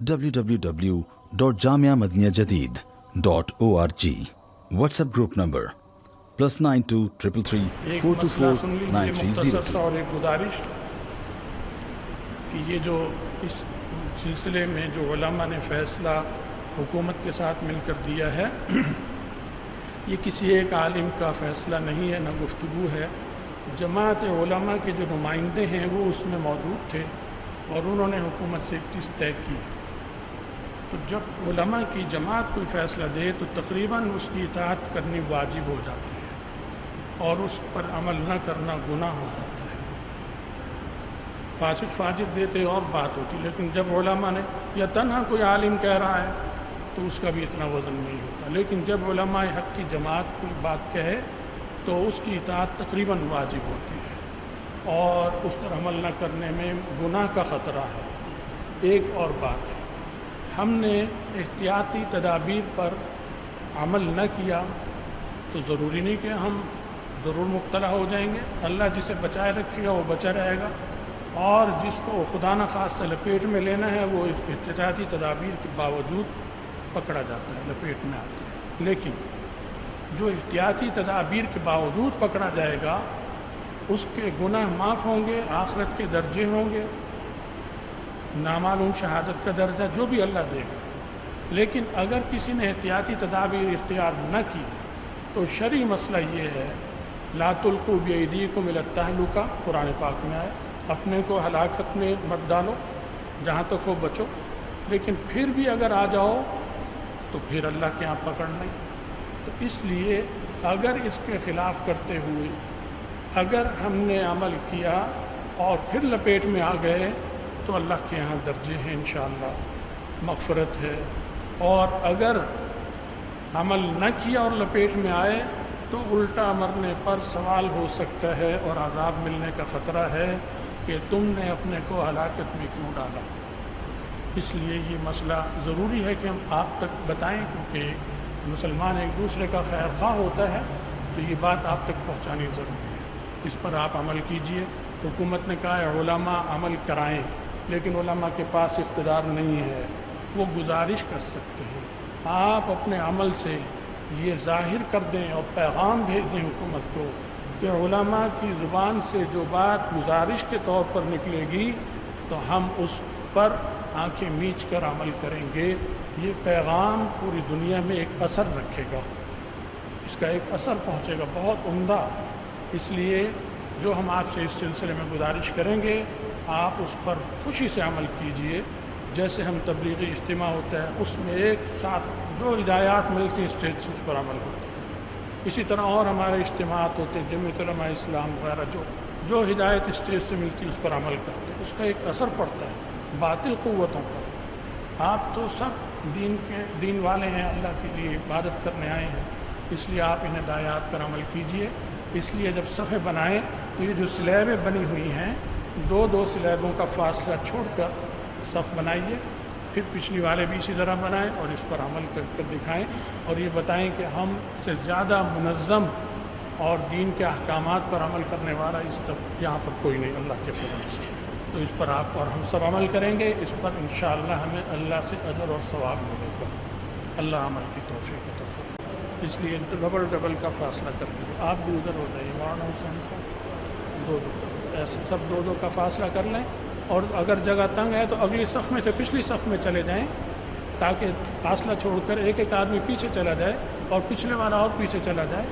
www.jamiamadiniyajadid.org. WhatsApp group number +92 333 424 9302. और एक गुजारिश कि ये जो इस सिलसिले में जो उलमा ने फ़ैसला हुकूमत के साथ मिलकर दिया है ये किसी एक आलिम का फ़ैसला नहीं है, न गुफ्तगू है। जमात उलमा के जो नुमाइंदे हैं वो उसमें मौजूद थे और उन्होंने हुकूमत से एक चीज़ तय की। तो जब उलमा की जमात कोई फ़ैसला दे तो तकरीबन उसकी इताअत करनी वाजिब हो जाती है और उस पर अमल न करना गुनाह हो जाता है। फासिक फाजिर देते और बात होती, लेकिन जब उलमा ने या तन्हा कोई आलिम कह रहा है तो उसका भी इतना वज़न नहीं होता। लेकिन जब उलमाए हक़ की जमात कोई बात कहे तो उसकी इताअत तकरीबन वाजिब होती है और उस पर अमल न करने में गुनाह का ख़तरा है। एक और बात है, हमने एहतियाती तदाबीर पर अमल न किया तो ज़रूरी नहीं कि हम ज़रूर मुब्तला हो जाएंगे। अल्लाह जिसे बचाए रखेगा वो बचा रहेगा और जिसको खुदा न खास्ता लपेट में लेना है वो एहतियाती तदाबीर के बावजूद पकड़ा जाता है, लपेट में आता है। लेकिन जो एहतियाती तदाबीर के बावजूद पकड़ा जाएगा उसके गुनाह माफ़ होंगे, आखिरत के दर्जे होंगे, नामालूम शहादत का दर्जा जो भी अल्लाह देगा। लेकिन अगर किसी ने एहतियाती तदाबीर इख्तियार न की तो शरई मसला ये है, ला तुल्कू बिअयदीकुम इला तहलुका, कुरान पाक में आया, अपने को हलाकत में मत डालो, जहाँ तक हो बचो। लेकिन फिर भी अगर आ जाओ तो फिर अल्लाह के यहाँ पकड़ नहीं। तो इसलिए अगर इसके ख़िलाफ़ करते हुए अगर हमने अमल किया और फिर लपेट में आ गए तो अल्लाह के यहाँ दर्जे हैं, इंशाअल्लाह मग़फ़िरत है। और अगर अमल न किया और लपेट में आए तो उल्टा मरने पर सवाल हो सकता है और अज़ाब मिलने का ख़तरा है कि तुमने अपने को हलाकत में क्यों डाला। इसलिए ये मसला ज़रूरी है कि हम आप तक बताएं, क्योंकि मुसलमान एक दूसरे का खैर ख़्वाह होता है तो ये बात आप तक पहुँचानी ज़रूरी है। इस पर आप अमल कीजिए। हुकूमत ने कहा है उलमा अमल कराएं, लेकिन उलमा के पास इख्तियार नहीं है, वो गुजारिश कर सकते हैं। आप अपने अमल से ये ज़ाहिर कर दें और पैगाम भेज दें हुकूमत को कि उलमा की ज़ुबान से जो बात गुजारिश के तौर पर निकलेगी तो हम उस पर आंखें मीच कर अमल करेंगे। ये पैगाम पूरी दुनिया में एक असर रखेगा, इसका एक असर पहुँचेगा बहुत उम्दा। इसलिए जो हम आपसे इस सिलसिले में गुजारिश करेंगे आप उस पर खुशी से अमल कीजिए। जैसे हम तबलीगी इज्तिमा होता है उसमें एक साथ जो हिदायत मिलती हैं स्टेज से उस पर अमल होता है, इसी तरह और हमारे इज्तिमात होते हैं, जमीयत उलमा इस्लाम वगैरह जो हिदायत स्टेज से मिलती है उस पर अमल करते हैं, उसका एक असर पड़ता है बातिल क़ुव्वतों पर। आप तो सब दीन वाले हैं, अल्लाह के लिए इबादत करने आए हैं, इसलिए आप इन हिदायत पर अमल कीजिए। इसलिए जब सफ़े बनाएं तो ये जो स्लैबें बनी हुई हैं, दो दो स्लैबों का फासला छोड़कर सफ़ बनाइए, फिर पिछली वाले भी इसी तरह बनाएं और इस पर अमल कर दिखाएं और ये बताएं कि हम से ज़्यादा मुनज़्ज़म और दीन के अहकामात पर अमल करने वाला इस तब यहाँ पर कोई नहीं अल्लाह के फज़ल से। तो इस पर आप और हम सब अमल करेंगे, इस पर इंशाअल्लाह हमें अल्लाह से अजर और सवाब मिलेगा। अल्लाह अमल की तौफ़ीक़ अता फ़रमाए। इसलिए डबल का फ़ासला कर दीजिए, आप भी उधर हो जाइए, मौलाना हुसैन साहब दो ऐसे सब दो का फ़ासला कर लें। और अगर जगह तंग है तो अगली सफ़ में से पिछली सफ़ में चले जाएं ताकि फासला छोड़कर एक एक आदमी पीछे चला जाए और पिछले वाला और पीछे चला जाए।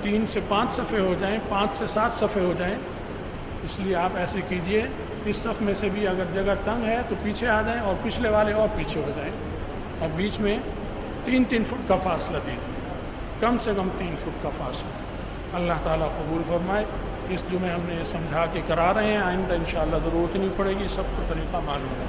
3 से 5 सफ़े हो जाएं, 5 से 7 सफ़े हो जाएं। इसलिए आप ऐसे कीजिए, इस सफ़ में से भी अगर जगह तंग है तो पीछे आ जाएं और पिछले वाले और पीछे हो जाएं और बीच में 3-3 फुट का फ़ासला दीजिए, कम से कम 3 फुट का फ़ासला। अल्लाह ताला कबूल फरमाए। इस जुमे हमने ये समझा के करा रहे हैं, आइंदा इंशाअल्लाह ज़रूरत नहीं पड़ेगी, सबको तरीक़ा मालूम है।